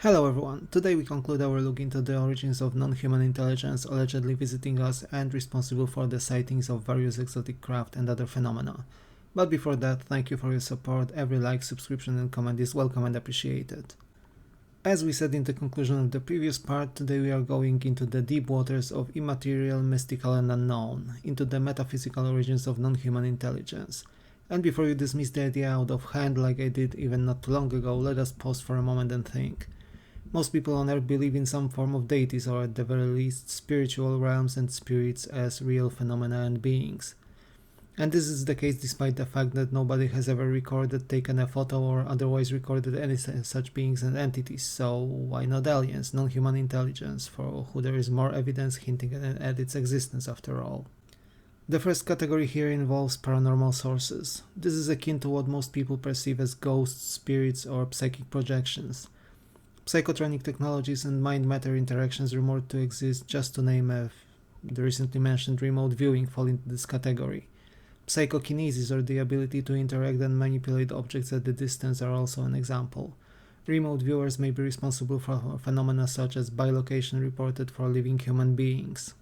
Hello everyone, today we conclude our look into the origins of non-human intelligence allegedly visiting us and responsible for the sightings of various exotic craft and other phenomena. But before that, thank you for your support. Every like, subscription and comment is welcome and appreciated. As we said in the conclusion of the previous part, today we are going into the deep waters of immaterial, mystical and unknown, into the metaphysical origins of non-human intelligence. And before you dismiss the idea out of hand like I did even not too long ago, let us pause for a moment and think. Most people on Earth believe in some form of deities or at the very least spiritual realms and spirits as real phenomena and beings. And this is the case despite the fact that nobody has ever recorded, taken a photo or otherwise recorded any such beings and entities, so why not aliens, non-human intelligence, for who there is more evidence hinting at its existence after all. The first category here involves paranormal sources. This is akin to what most people perceive as ghosts, spirits or psychic projections. Psychotronic technologies and mind-matter interactions rumored to exist, just to name the recently mentioned remote viewing fall into this category. Psychokinesis, or the ability to interact and manipulate objects at a distance, are also an example. Remote viewers may be responsible for phenomena such as bilocation reported for living human beings.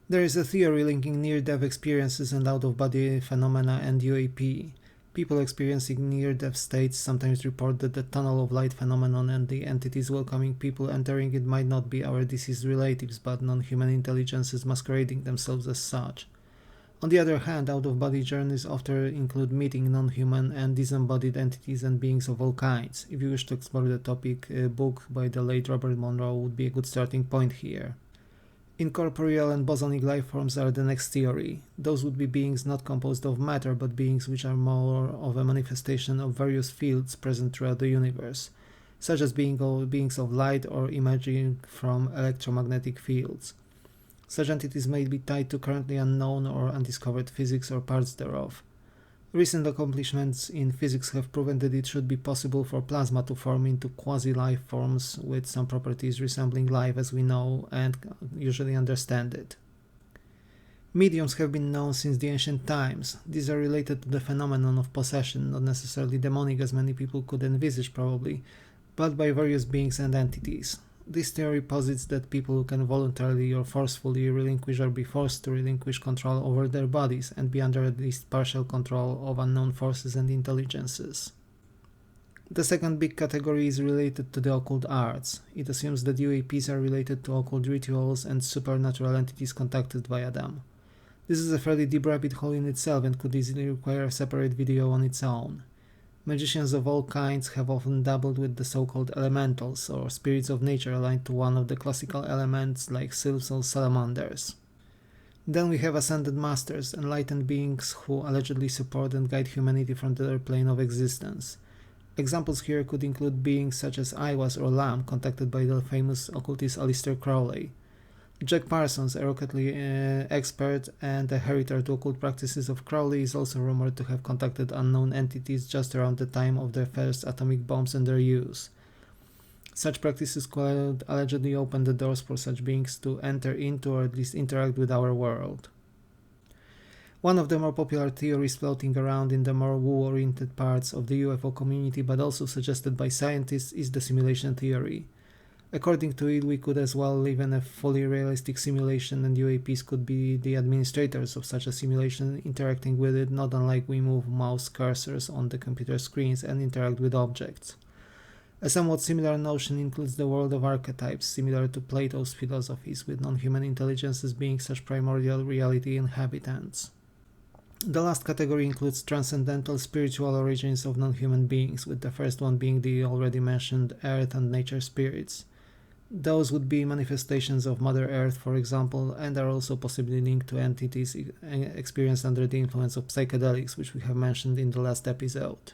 There is a theory linking near-death experiences and out-of-body phenomena and UAP. People experiencing near-death states sometimes report that the tunnel of light phenomenon and the entities welcoming people entering it might not be our deceased relatives, but non-human intelligences masquerading themselves as such. On the other hand, out-of-body journeys often include meeting non-human and disembodied entities and beings of all kinds. If you wish to explore the topic, a book by the late Robert Monroe would be a good starting point here. Incorporeal and bosonic life forms are the next theory. Those would be beings not composed of matter, but beings which are more of a manifestation of various fields present throughout the universe, such as beings of light or emerging from electromagnetic fields. Such entities may be tied to currently unknown or undiscovered physics or parts thereof. Recent accomplishments in physics have proven that it should be possible for plasma to form into quasi-life forms with some properties resembling life as we know and usually understand it. Mediums have been known since the ancient times. These are related to the phenomenon of possession, not necessarily demonic as many people could envisage probably, but by various beings and entities. This theory posits that people can voluntarily or forcefully relinquish or be forced to relinquish control over their bodies and be under at least partial control of unknown forces and intelligences. The second big category is related to the occult arts. It assumes that UAPs are related to occult rituals and supernatural entities contacted via them. This is a fairly deep rabbit hole in itself and could easily require a separate video on its own. Magicians of all kinds have often dabbled with the so-called elementals, or spirits of nature aligned to one of the classical elements like sylphs or salamanders. Then we have ascended masters, enlightened beings who allegedly support and guide humanity from their plane of existence. Examples here could include beings such as Aiwas or Lamb, contacted by the famous occultist Aleister Crowley. Jack Parsons, a rocketry expert and a heritor to occult practices of Crowley, is also rumored to have contacted unknown entities just around the time of their first atomic bombs and their use. Such practices could allegedly open the doors for such beings to enter into or at least interact with our world. One of the more popular theories floating around in the more woo-oriented parts of the UFO community, but also suggested by scientists, is the simulation theory. According to it, we could as well live in a fully realistic simulation, and UAPs could be the administrators of such a simulation, interacting with it not unlike we move mouse cursors on the computer screens and interact with objects. A somewhat similar notion includes the world of archetypes, similar to Plato's philosophies, with non-human intelligences being such primordial reality inhabitants. The last category includes transcendental spiritual origins of non-human beings, with the first one being the already mentioned earth and nature spirits. Those would be manifestations of Mother Earth, for example, and are also possibly linked to entities experienced under the influence of psychedelics, which we have mentioned in the last episode.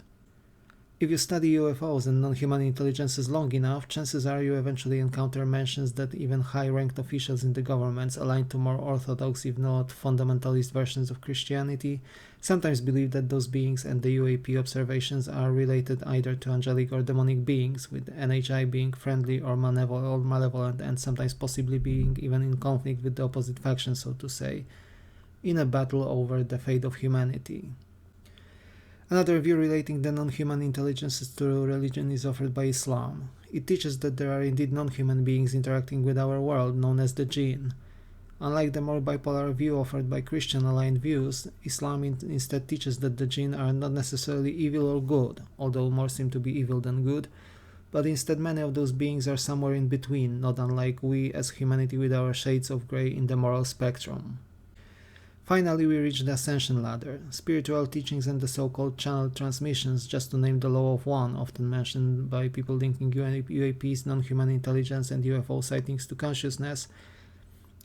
If you study UFOs and non-human intelligences long enough, chances are you eventually encounter mentions that even high-ranked officials in the governments aligned to more orthodox, if not fundamentalist versions of Christianity, sometimes believe that those beings and the UAP observations are related either to angelic or demonic beings, with NHI being friendly or malevolent and sometimes possibly being even in conflict with the opposite faction, so to say, in a battle over the fate of humanity. Another view relating the non-human intelligences to religion is offered by Islam. It teaches that there are indeed non-human beings interacting with our world, known as the jinn. Unlike the more bipolar view offered by Christian-aligned views, Islam instead teaches that the jinn are not necessarily evil or good, although more seem to be evil than good, but instead many of those beings are somewhere in between, not unlike we as humanity with our shades of grey in the moral spectrum. Finally, we reach the ascension ladder, spiritual teachings and the so-called channeled transmissions, just to name the law of one, often mentioned by people linking UAPs, non-human intelligence and UFO sightings to consciousness,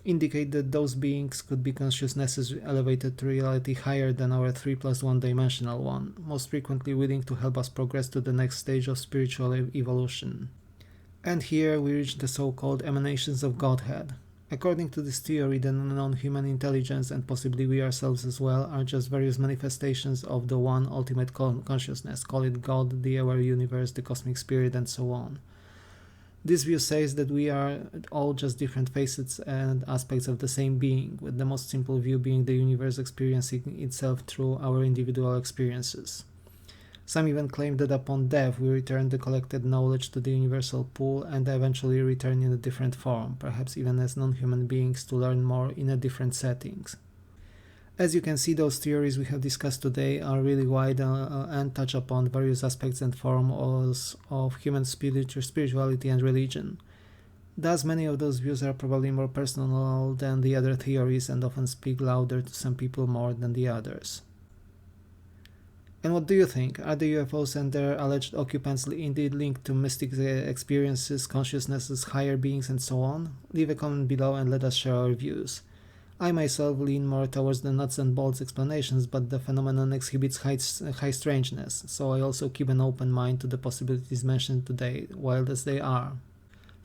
indicate that those beings could be consciousnesses elevated to reality higher than our 3+1 dimensional one, most frequently willing to help us progress to the next stage of spiritual evolution. And here we reach the so-called emanations of Godhead. According to this theory, the non-human intelligence, and possibly we ourselves as well, are just various manifestations of the one ultimate consciousness, call it God, the aware universe, the cosmic spirit, and so on. This view says that we are all just different facets and aspects of the same being, with the most simple view being the universe experiencing itself through our individual experiences. Some even claim that upon death we return the collected knowledge to the universal pool and eventually return in a different form, perhaps even as non-human beings to learn more in a different settings. As you can see, those theories we have discussed today are really wide and touch upon various aspects and forms of human spirituality and religion. Thus, many of those views are probably more personal than the other theories and often speak louder to some people more than the others. And what do you think? Are the UFOs and their alleged occupants indeed linked to mystic experiences, consciousnesses, higher beings, and so on? Leave a comment below and let us share our views. I myself lean more towards the nuts and bolts explanations, but the phenomenon exhibits high strangeness, so I also keep an open mind to the possibilities mentioned today, wild as they are.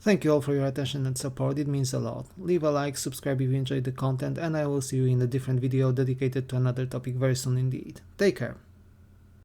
Thank you all for your attention and support, it means a lot. Leave a like, subscribe if you enjoyed the content, and I will see you in a different video dedicated to another topic very soon indeed. Take care!